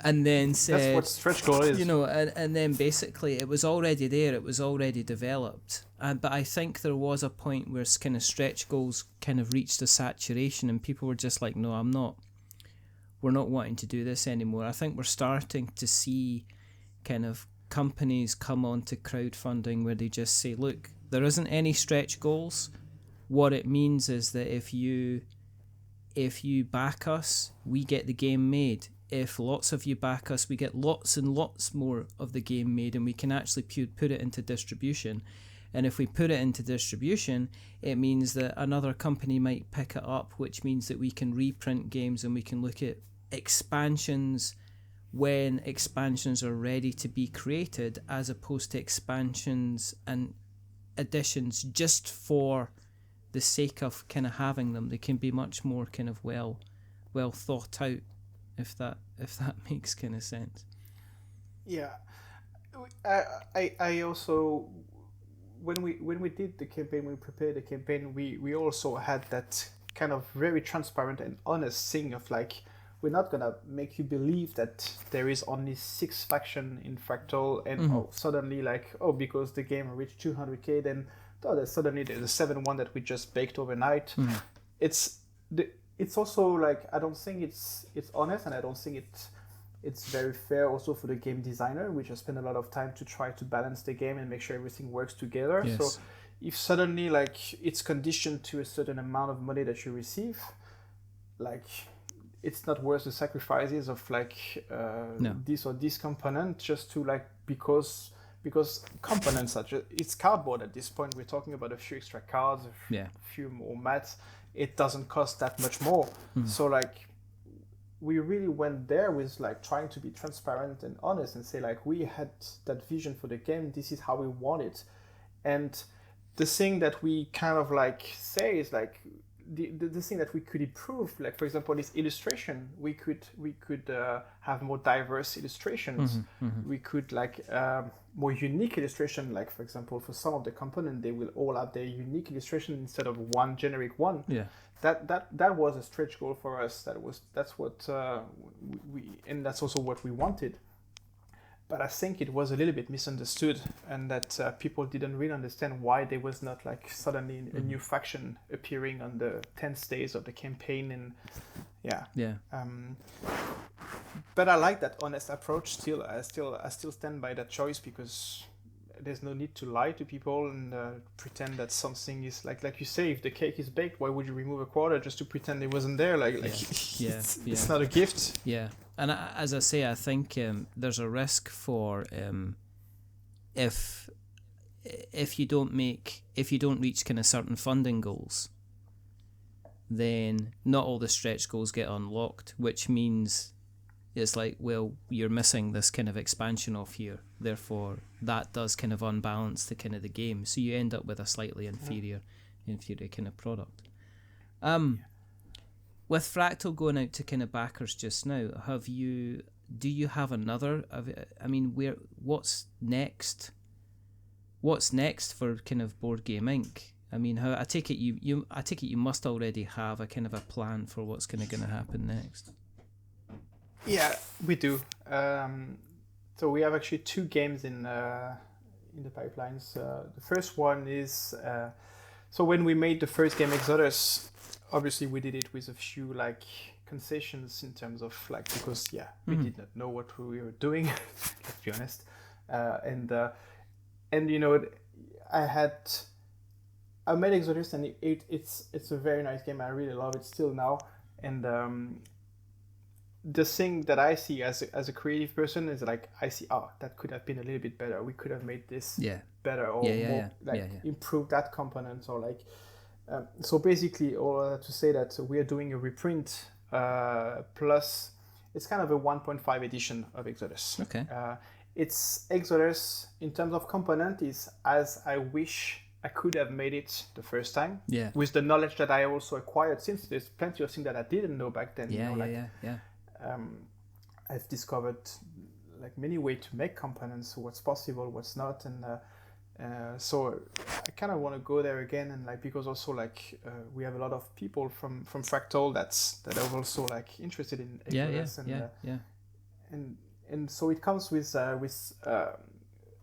and then said, that's what stretch goal is. And then basically it was already there, it was already developed. But I think there was a point where kind of stretch goals kind of reached a saturation, and people were just like, no, we're not wanting to do this anymore. I think we're starting to see kind of companies come on to crowdfunding where they just say, look, there isn't any stretch goals. What it means is that if you back us, we get the game made. If lots of you back us, we get lots and lots more of the game made, and we can actually put it into distribution. And if we put it into distribution, it means that another company might pick it up, which means that we can reprint games and we can look at expansions when expansions are ready to be created, as opposed to expansions and additions just for the sake of kind of having them. They can be much more kind of well thought out, if that makes kind of sense. Yeah, I also, when we did the campaign, we prepared the campaign, we also had that kind of very transparent and honest thing of like, we're not gonna make you believe that there is only 6 factions in Fractal, and suddenly like, because the game reached 200k, then suddenly there's a 7-1 that we just baked overnight. It's also like, I don't think it's honest, and I don't think it's very fair also for the game designer, which has spent a lot of time to try to balance the game and make sure everything works together. Yes. So if suddenly like it's conditioned to a certain amount of money that you receive, like it's not worth the sacrifices of like No. this or this component just to like because components are just, it's cardboard at this point. We're talking about a few extra cards, a few more mats. It doesn't cost that much more. So like we really went there with like trying to be transparent and honest and say like we had that vision for the game. This is how we want it. And the thing that we kind of like say is like the thing that we could improve, like for example, this illustration, we could have more diverse illustrations. We could like more unique illustration. Like for example, for some of the components, they will all have their unique illustration instead of one generic one. Yeah. That was a stretch goal for us. That's what we and that's also what we wanted. But I think it was a little bit misunderstood, and that people didn't really understand why there was not like suddenly a new faction appearing on the 10th days of the campaign, and but I like that honest approach. Still, I still stand by that choice, because there's no need to lie to people and pretend that something is like you say, if the cake is baked, why would you remove a quarter just to pretend it wasn't there? It's not a gift. Yeah. And as I say, I think there's a risk for if you don't reach kind of certain funding goals, then not all the stretch goals get unlocked, which means it's like, well, you're missing this kind of expansion off here. Therefore, that does kind of unbalance the kind of the game. So you end up with a slightly inferior kind of product. With Fractal going out to kind of backers just now, do you have another? I mean, what's next? What's next for kind of Board Game Inc? I mean, I take it you must already have a kind of a plan for what's kind of going to happen next. Yeah, we do. So we have actually 2 games in the pipelines. The first one is so when we made the first game, Exodus, obviously we did it with a few like concessions in terms of like, because we did not know what we were doing. Let's be honest. And you know, I made Exodus, and it's a very nice game. I really love it still now. And the thing that I see as a creative person is like, I see, that could have been a little bit better. We could have made this better, or more, improve that component, or like. So basically, all to say that we are doing a reprint plus it's kind of a 1.5 edition of Exodus. Okay. It's Exodus in terms of component is as I wish I could have made it the first time. Yeah. With the knowledge that I also acquired since. There's plenty of things that I didn't know back then. I've discovered like many ways to make components, what's possible, what's not, and so I kind of want to go there again, and like, because also like we have a lot of people from Fractal that are also like interested in Exodus, and so it comes with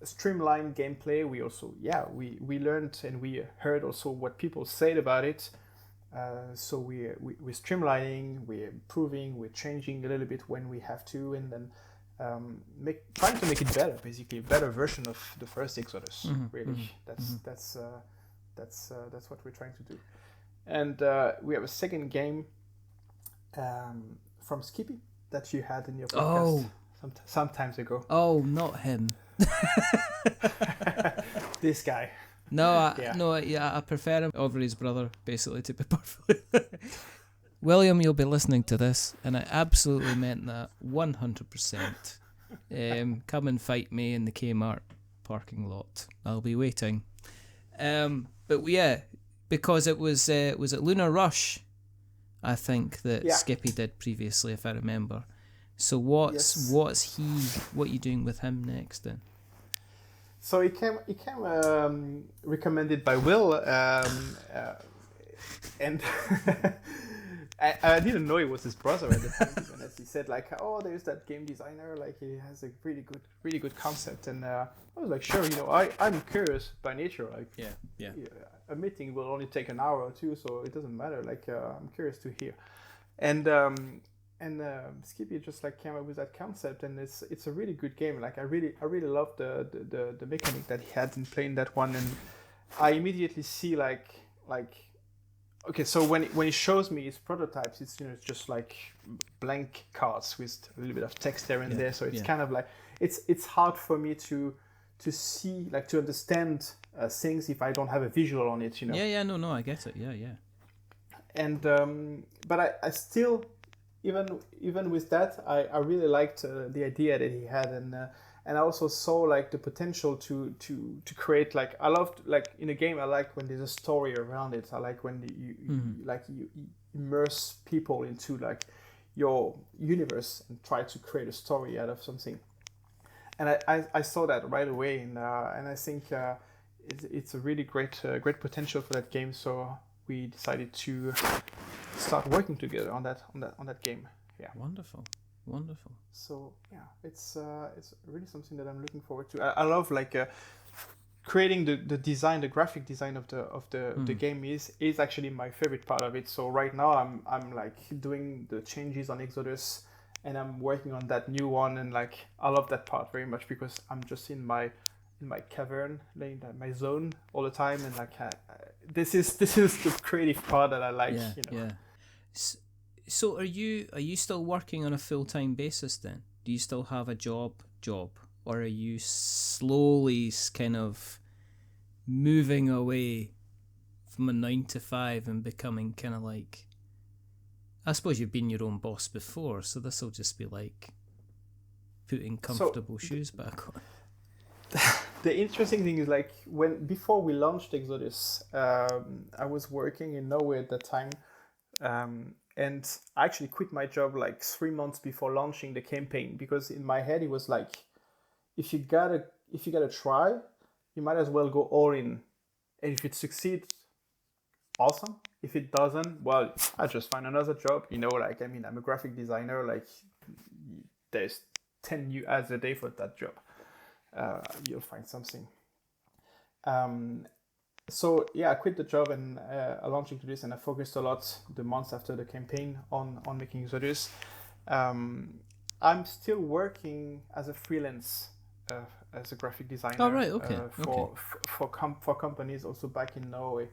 streamlined gameplay. We also we learned and we heard also what people said about it. So we're streamlining, we're improving, we're changing a little bit when we have to, and then trying to make it better, basically a better version of the first Exodus. Really, that's what we're trying to do. And we have a second game from Skippy that you had in your podcast some times ago. Oh, not him. This guy. No, I prefer him over his brother, basically, to be perfectly. William, you'll be listening to this, and I absolutely meant that 100%. Come and fight me in the Kmart parking lot. I'll be waiting. But yeah, because it was at Lunar Rush, I think, that Skippy did previously, if I remember. So what are you doing with him next then? So he came recommended by Will, and I didn't know it was his brother at the time. Even as he said like, there's that game designer, like he has a really good concept, and I was like, sure, I'm curious by nature, like a meeting will only take an hour or two, so it doesn't matter, like I'm curious to hear, and Skippy just like came up with that concept, and it's a really good game. Like I really love the mechanic that he had in playing that one, I immediately see like okay, so when it shows me his prototypes, it's it's just like blank cards with a little bit of text there and there. So it's kind of like it's hard for me to see, like, to understand things if I don't have a visual on it. No, I get it. Yeah. And but I still, even with that, I really liked the idea that he had, and I also saw like the potential to create, like, I loved, like, in a game I like when there's a story around it. I like when you immerse people into like your universe and try to create a story out of something. And I saw that right away, and I think it's a really great potential for that game. So we decided to start working together on that game. Yeah. Wonderful. So yeah, it's really something that I'm looking forward to. I love like creating the design, the graphic design of the game is actually my favorite part of it. So right now I'm like doing the changes on Exodus, and I'm working on that new one, and like I love that part very much because I'm just in my cavern, laying my zone all the time, and like this is the creative part that I like. Yeah. So are you still working on a full-time basis then? Do you still have a job, or are you slowly kind of moving away from a 9 to 5 and becoming kind of like, I suppose you've been your own boss before, so this will just be like putting comfortable shoes back on. The interesting thing is, like, before we launched Exodus, I was working in Norway at that time, and I actually quit my job like 3 months before launching the campaign, because in my head it was like, if you gotta try, you might as well go all in, and if it succeeds, awesome. If it doesn't, well, I just find another job. Like, I mean, I'm a graphic designer. Like, there's 10 new ads a day for that job. You'll find something. So yeah, I quit the job and I launched Exodus, and I focused a lot the months after the campaign on making Exodus. I'm still working as a freelance, as a graphic designer. Oh, right, okay. For companies also back in Norway.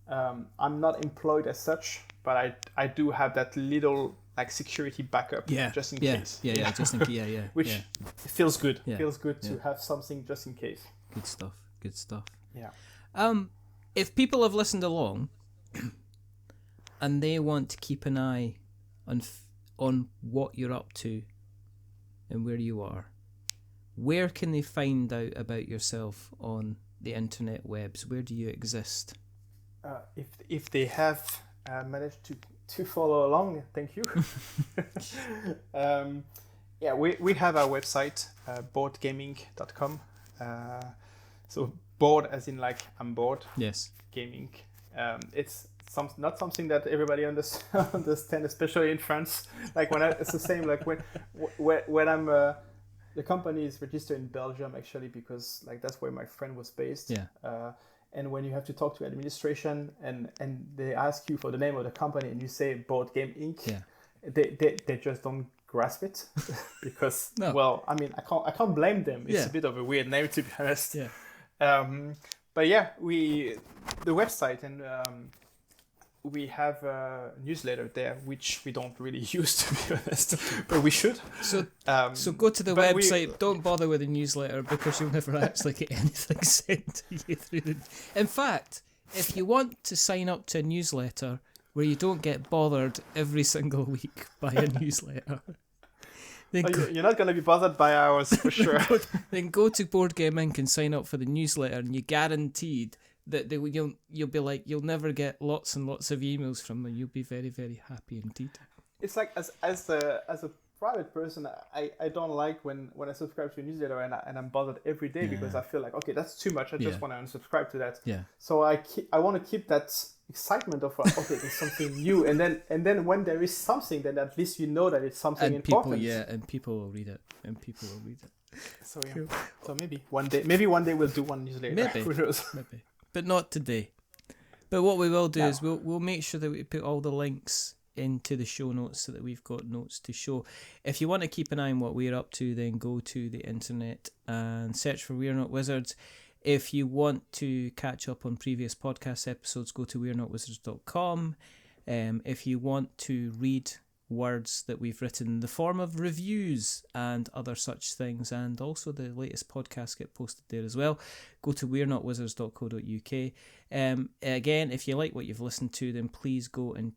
I'm not employed as such, but I do have that little like security backup, just in case. Yeah, just in case. Which feels good. Yeah. Feels good to have something just in case. Good stuff. Yeah. If people have listened along and they want to keep an eye on what you're up to and where you are, where can they find out about yourself on the internet webs? Where do you exist? If they have managed to follow along, thank you. We have our website, boardgaming.com. So bored as in like I'm bored. Yes. Gaming. It's not something that everybody understand, especially in France. Like it's the same. Like when I'm the company is registered in Belgium actually, because like that's where my friend was based. Yeah. And when you have to talk to administration and they ask you for the name of the company and you say Board Game Inc., they just don't grasp it because well, I mean, I can't blame them. It's a bit of a weird name, to be honest. Yeah. But yeah, the website, and we have a newsletter there, which we don't really use, to be honest, but we should. So go to the website. Don't bother with the newsletter because you'll never actually get anything sent to you through In fact, if you want to sign up to a newsletter where you don't get bothered every single week by a newsletter, you're not going to be bothered by ours for sure. Then go to Board Game Inc. and sign up for the newsletter, and you're guaranteed that you'll be like, you'll never get lots and lots of emails from them. You'll be very, very happy indeed. It's like as a private person, I don't like when I subscribe to a newsletter and I'm bothered every day because I feel like, okay, that's too much. I just want to unsubscribe to that. Yeah. So I want to keep that excitement of okay, there's something new, and then when there is something, then at least you know that it's something important. And people will read it. So yeah. Cool. So maybe one day we'll do one newsletter. Maybe. Who knows? Maybe. But not today. But what we will do is we'll make sure that we put all the links into the show notes so that we've got notes to show. If you want to keep an eye on what we're up to, then go to the internet and search for We're Not Wizards. If you want to catch up on previous podcast episodes, go to we'renotwizards.com. If you want to read words that we've written in the form of reviews and other such things, and also the latest podcasts get posted there as well, go to we'renotwizards.co.uk. Again, if you like what you've listened to, then please go and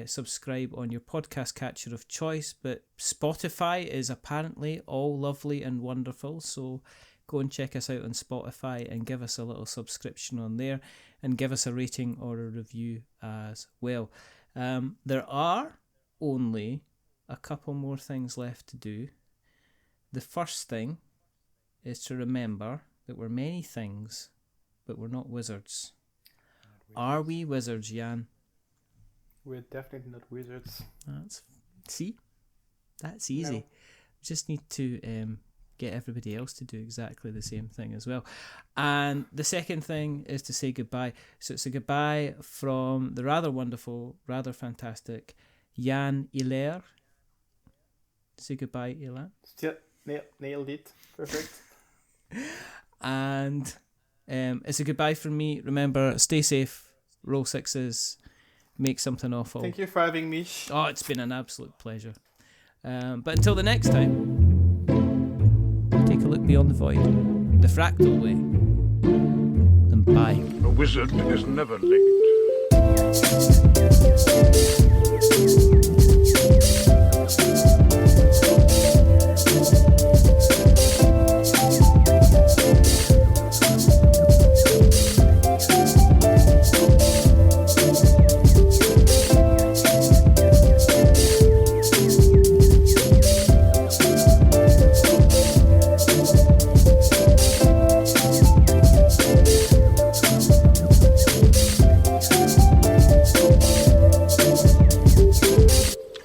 subscribe on your podcast catcher of choice. But Spotify is apparently all lovely and wonderful, so go and check us out on Spotify and give us a little subscription on there, and give us a rating or a review as well. There are only a couple more things left to do. The first thing is to remember that we're many things, but we're not wizards. Are we wizards, Yann? We're definitely not wizards. That's easy. No. Just need to get everybody else to do exactly the same thing as well. And the second thing is to say goodbye. So it's a goodbye from the rather wonderful, rather fantastic Yann Hilaire. Say goodbye, Hilaire. Still nailed it. Perfect. And it's a goodbye from me. Remember, stay safe, roll sixes, make something awful. Thank you for having me. Oh, it's been an absolute pleasure. But until the next time, take a look beyond the void, the fractal way, and bye. A wizard is never late.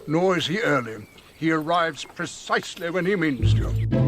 Nor is he early. He arrives precisely when he means to.